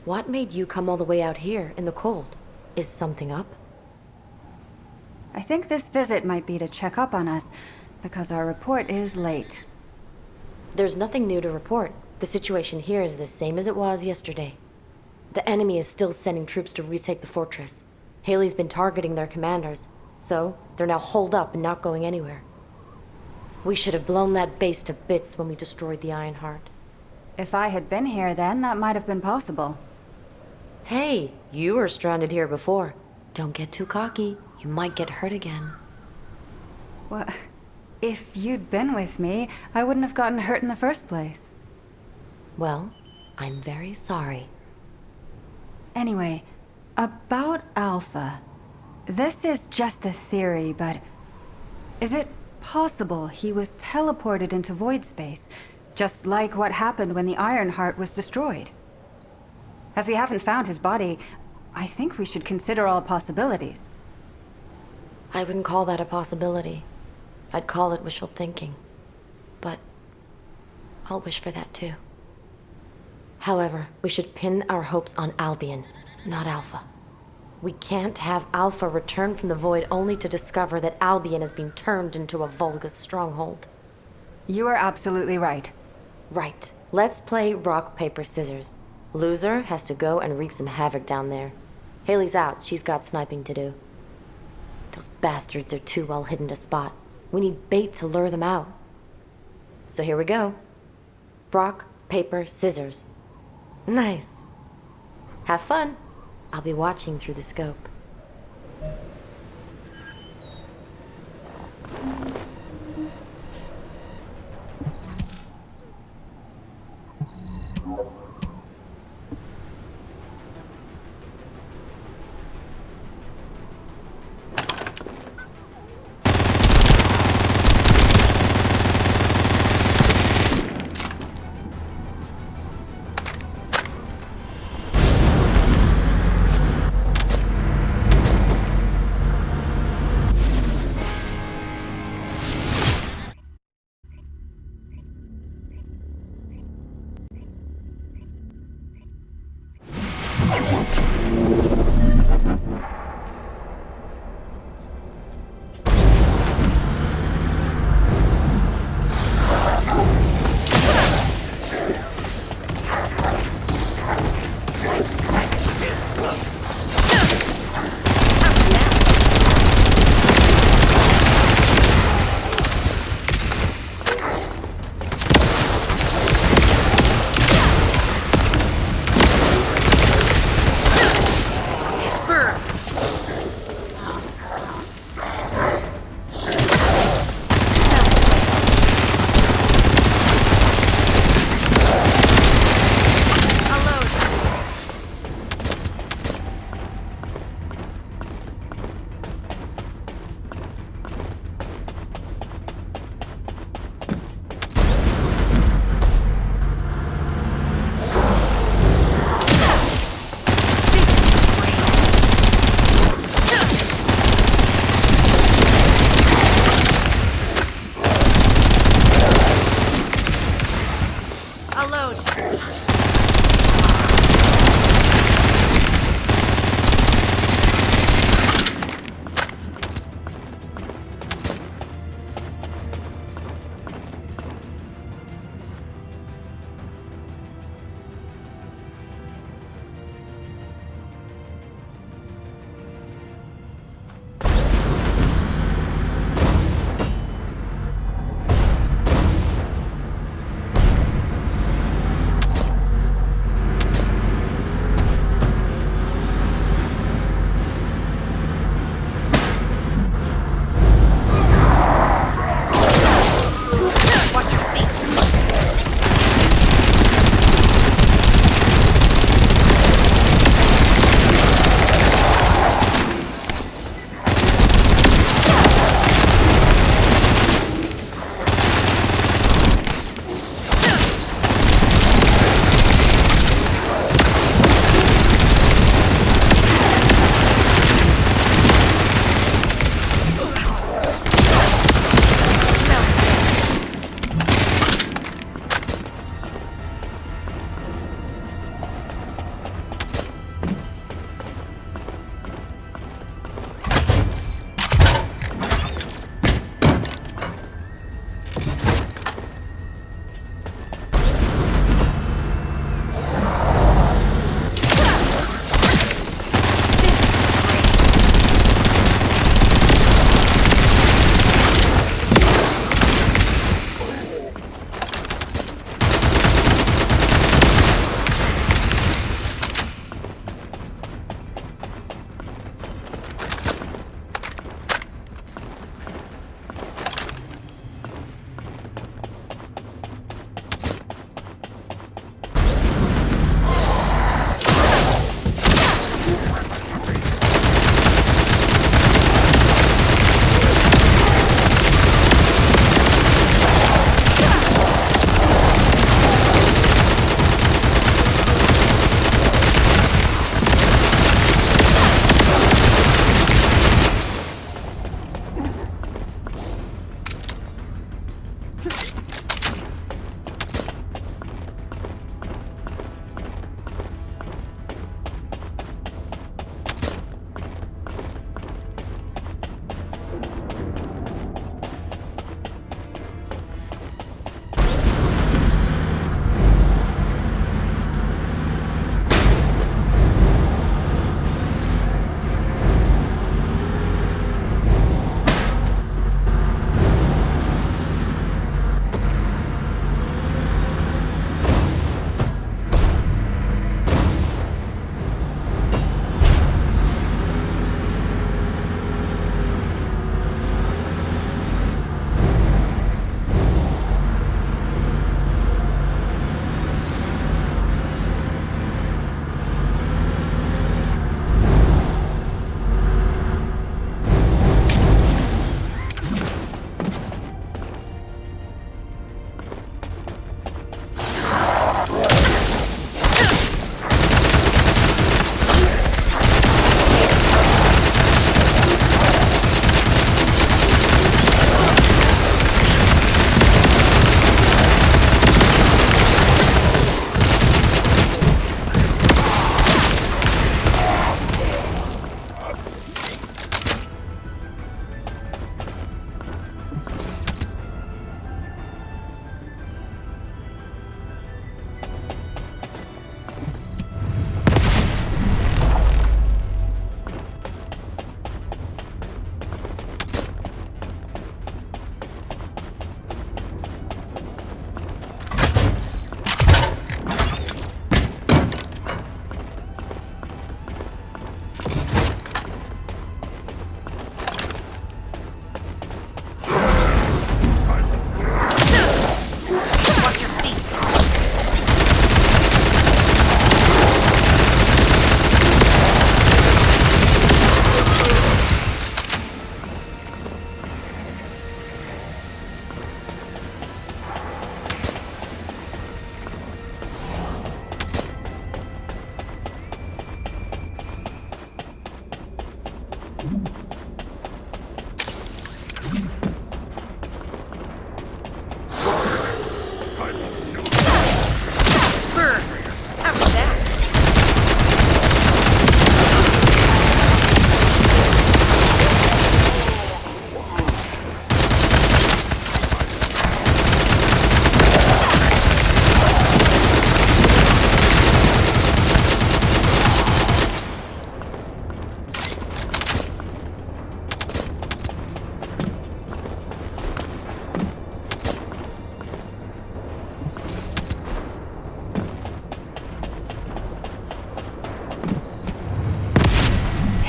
What made you come all the way out here in the cold? Is something up? I think this visit might be to check up on us, because our report is late. There's nothing new to report. The situation here is the same as it was yesterday. The enemy is still sending troops to retake the fortress. Haley's been targeting their commanders, so they're now holed up and not going anywhere. We should have blown that base to bits when we destroyed the Ironheart. If I had been here then, that might have been possible. Hey, you were stranded here before. Don't get too cocky. You might get hurt again. Well, if you'd been with me, I wouldn't have gotten hurt in the first place. Well, I'm very sorry. Anyway, about Alpha. This is just a theory, but is it possible he was teleported into void space, just like what happened when the Ironheart was destroyed? As we haven't found his body, I think we should consider all possibilities. I wouldn't call that a possibility. I'd call it wishful thinking. But I'll wish for that too. However, we should pin our hopes on Albion, not Alpha. We can't have Alpha return from the void only to discover that Albion has been turned into a Vulgus stronghold. You are absolutely right. Right. Let's play rock, paper, scissors. Loser has to go and wreak some havoc down there. Haley's out. She's got sniping to do. Those bastards are too well hidden to spot. We need bait to lure them out. So here we go. Rock, paper, scissors. Nice. Have fun. I'll be watching through the scope.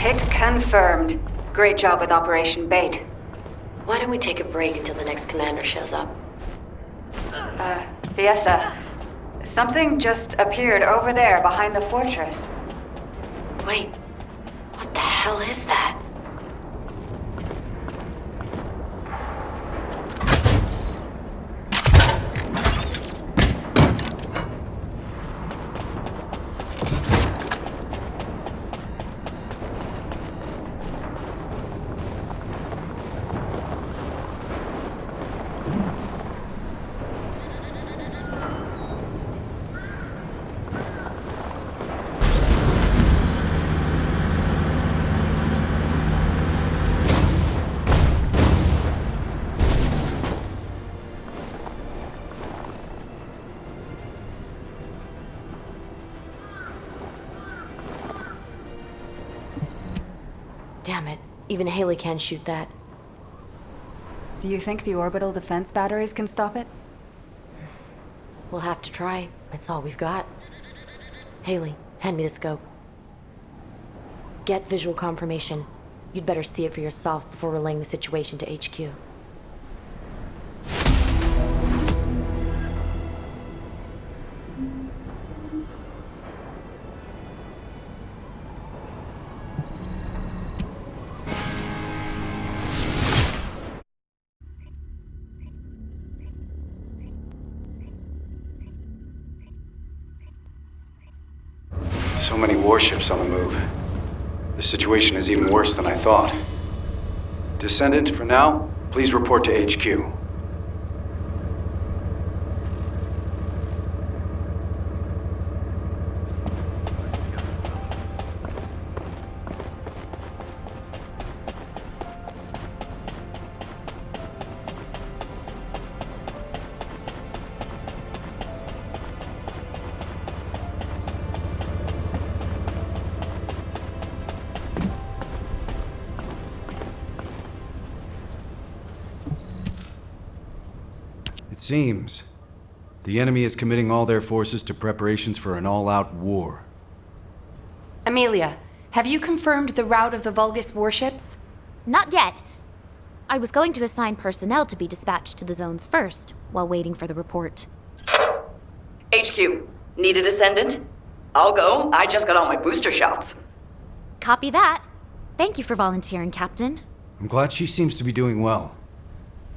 Hit confirmed. Great job with Operation Bait. Why don't we take a break until the next commander shows up? Fiesta. Something just appeared over there behind the fortress. Wait, what the hell is that? Damn it. Even Haley can't shoot that. Do you think the orbital defense batteries can stop it? We'll have to try. It's all we've got. Haley, hand me the scope. Get visual confirmation. You'd better see it for yourself before relaying the situation to HQ. So many warships on the move. The situation is even worse than I thought. Descendant, for now, please report to HQ. It seems the enemy is committing all their forces to preparations for an all-out war. Amelia, have you confirmed the route of the Vulgus warships? Not yet. I was going to assign personnel to be dispatched to the zones first, while waiting for the report. HQ, need a descendant? I'll go. I just got all my booster shots. Copy that. Thank you for volunteering, Captain. I'm glad she seems to be doing well.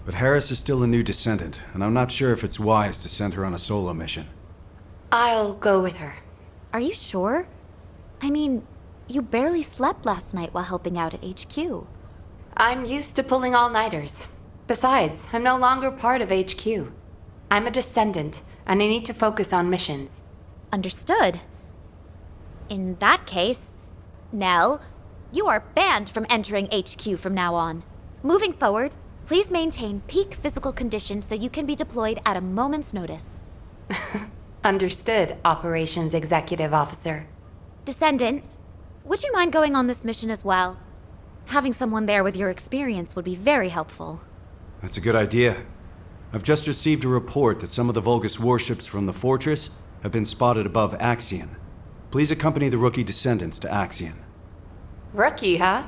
But Harris is still a new descendant, and I'm not sure if it's wise to send her on a solo mission. I'll go with her. Are you sure? I mean, you barely slept last night while helping out at HQ. I'm used to pulling all-nighters. Besides, I'm no longer part of HQ. I'm a descendant, and I need to focus on missions. Understood. In that case, Nell, you are banned from entering HQ from now on. Moving forward, please maintain peak physical condition so you can be deployed at a moment's notice. Understood, Operations Executive Officer. Descendant, would you mind going on this mission as well? Having someone there with your experience would be very helpful. That's a good idea. I've just received a report that some of the Vulgus warships from the fortress have been spotted above Axion. Please accompany the rookie descendants to Axion. Rookie, huh?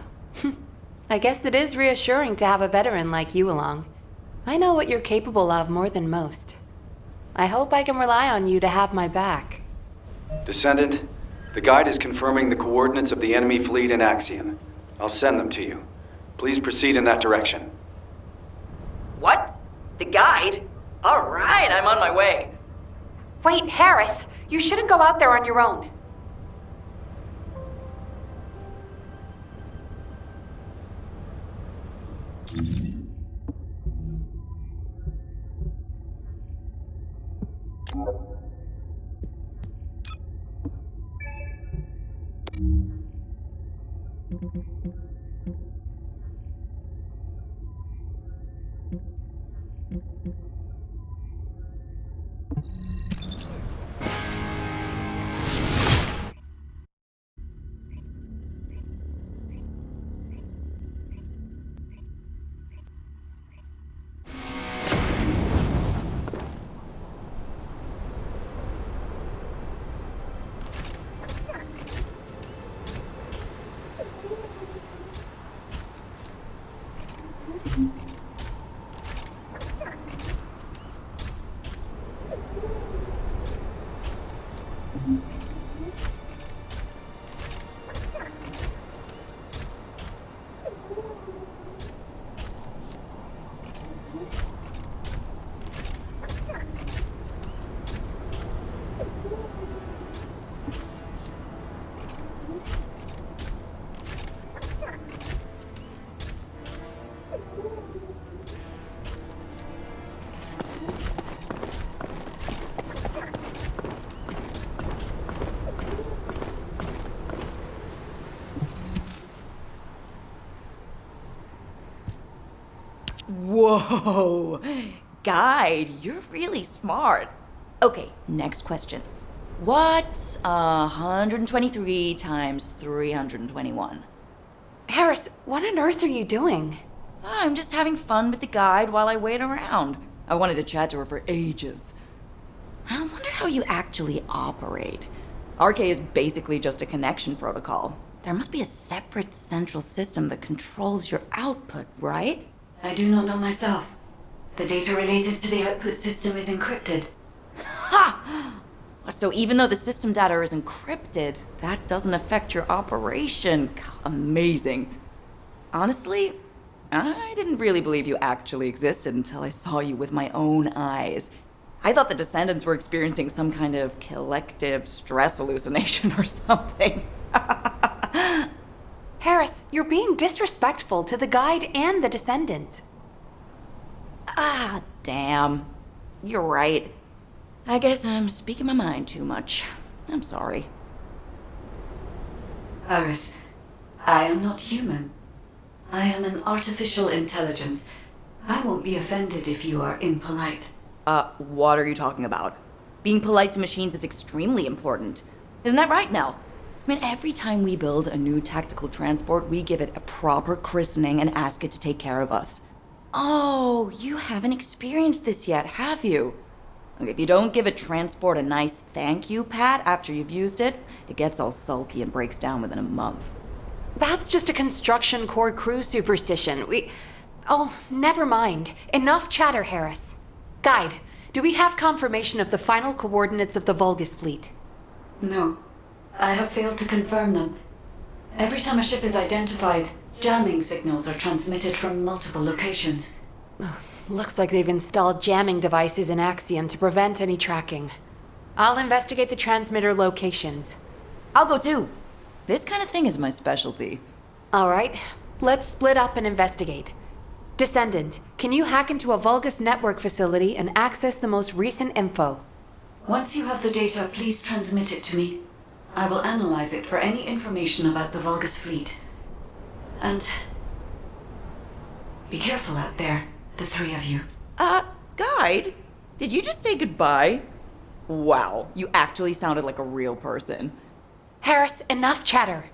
I guess it is reassuring to have a veteran like you along. I know what you're capable of more than most. I hope I can rely on you to have my back. Descendant, the guide is confirming the coordinates of the enemy fleet in Axion. I'll send them to you. Please proceed in that direction. What? The guide? All right, I'm on my way. Wait, Harris! You shouldn't go out there on your own. Whoa! Guide, you're really smart. Okay, next question. What's 123 times 321? Harris, what on earth are you doing? I'm just having fun with the guide while I wait around. I wanted to chat to her for ages. I wonder how you actually operate. RK is basically just a connection protocol. There must be a separate central system that controls your output, right? I do not know myself. The data related to the output system is encrypted. Ha! So even though the system data is encrypted, that doesn't affect your operation. Amazing. Honestly, I didn't really believe you actually existed until I saw you with my own eyes. I thought the Descendants were experiencing some kind of collective stress hallucination or something. Harris, you're being disrespectful to the guide and the Descendant. Ah, damn. You're right. I guess I'm speaking my mind too much. I'm sorry. Iris, I am not human. I am an artificial intelligence. I won't be offended if you are impolite. What are you talking about? Being polite to machines is extremely important. Isn't that right, Nell? I mean, every time we build a new tactical transport, we give it a proper christening and ask it to take care of us. Oh, you haven't experienced this yet, have you? If you don't give a transport a nice thank you pat after you've used it, it gets all sulky and breaks down within a month. That's just a construction core crew superstition. Oh, never mind. Enough chatter, Harris. Guide, do we have confirmation of the final coordinates of the Vulgus fleet? No, I have failed to confirm them. Every time a ship is identified, jamming signals are transmitted from multiple locations. Looks like they've installed jamming devices in Axion to prevent any tracking. I'll investigate the transmitter locations. I'll go too. This kind of thing is my specialty. All right, let's split up and investigate. Descendant, can you hack into a Vulgus network facility and access the most recent info? Once you have the data, please transmit it to me. I will analyze it for any information about the Vulgus fleet. And be careful out there, the three of you. Guide? Did you just say goodbye? Wow, you actually sounded like a real person. Harris, enough chatter.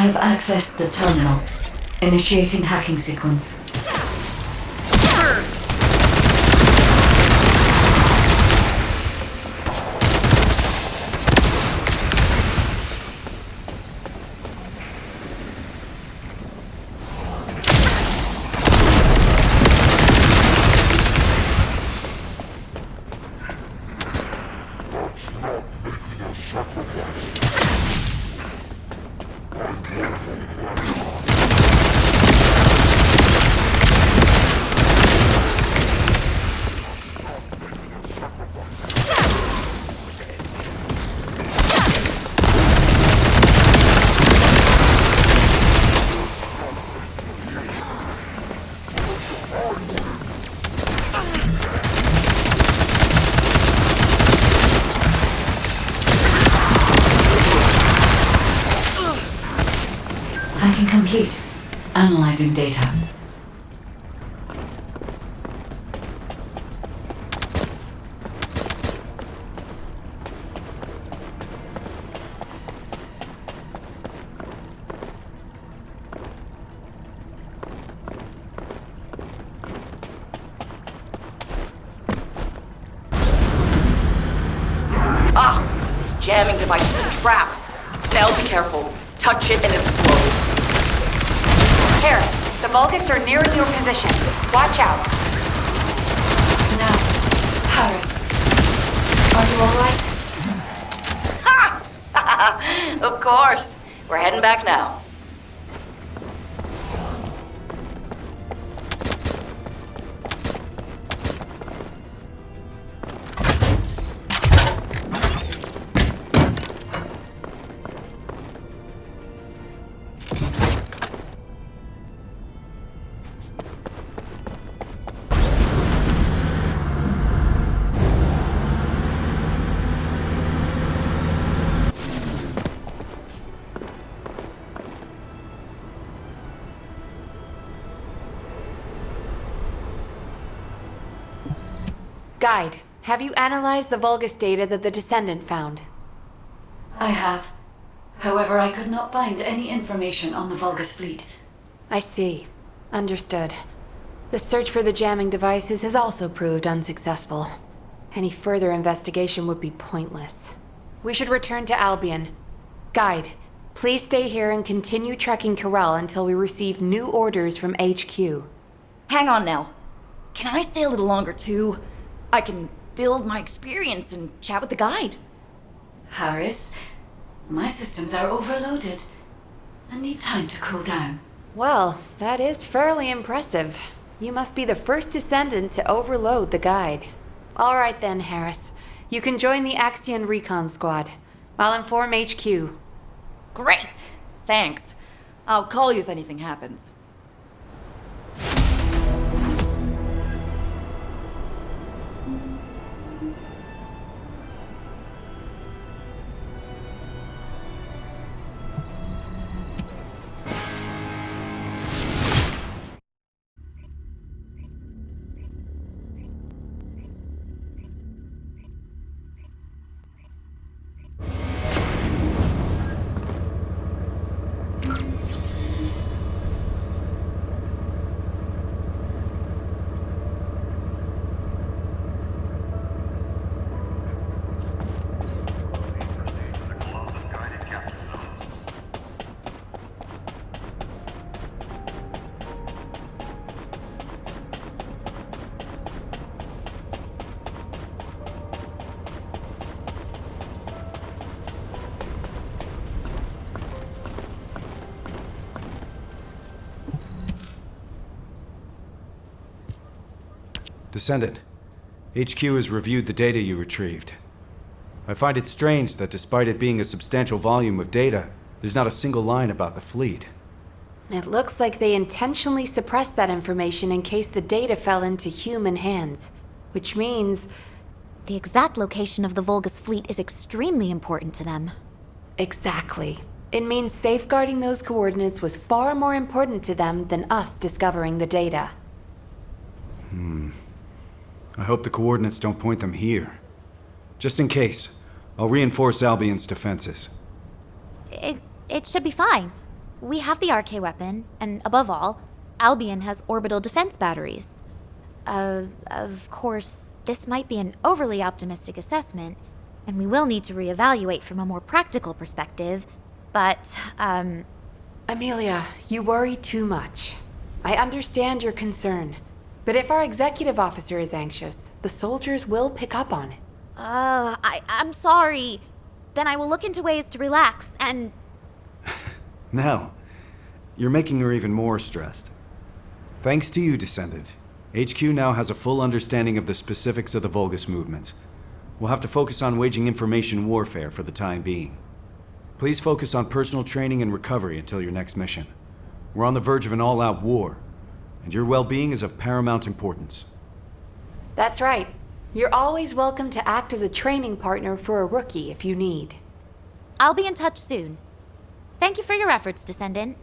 have accessed the terminal. Initiating hacking sequence. Hacking complete. Analyzing data. This jamming device is a trap. Nell, be careful. Touch it and it explodes. Harris, the Vulgus are nearing your position. Watch out. Now, Harris. Are you alright? Of course. We're heading back now. Guide, have you analyzed the Vulgus data that the Descendant found? I have. However, I could not find any information on the Vulgus fleet. I see. Understood. The search for the jamming devices has also proved unsuccessful. Any further investigation would be pointless. We should return to Albion. Guide, please stay here and continue tracking Corel until we receive new orders from HQ. Hang on, Nell. Can I stay a little longer, too? I can build my experience and chat with the guide. Harris, my systems are overloaded. I need time to cool down. Well, that is fairly impressive. You must be the first Descendant to overload the guide. All right then, Harris. You can join the Axion Recon Squad. I'll inform HQ. Great! Thanks. I'll call you if anything happens. Descendant, HQ has reviewed the data you retrieved. I find it strange that despite it being a substantial volume of data, there's not a single line about the fleet. It looks like they intentionally suppressed that information in case the data fell into human hands. Which means... The exact location of the Vulgus fleet is extremely important to them. Exactly. It means safeguarding those coordinates was far more important to them than us discovering the data. I hope the coordinates don't point them here. Just in case, I'll reinforce Albion's defenses. It should be fine. we have the RK weapon, and above all, Albion has orbital defense batteries. Of course, this might be an overly optimistic assessment, and we will need to reevaluate from a more practical perspective, but, Amelia, you worry too much. I understand your concern, but if our executive officer is anxious, the soldiers will pick up on it. I'm sorry. Then I will look into ways to relax, and... Now, you're making her even more stressed. Thanks to you, Descendant, HQ now has a full understanding of the specifics of the Vulgus movements. We'll have to focus on waging information warfare for the time being. Please focus on personal training and recovery until your next mission. We're on the verge of an all-out war, and your well-being is of paramount importance. That's right. You're always welcome to act as a training partner for a rookie if you need. I'll be in touch soon. Thank you for your efforts, Descendant.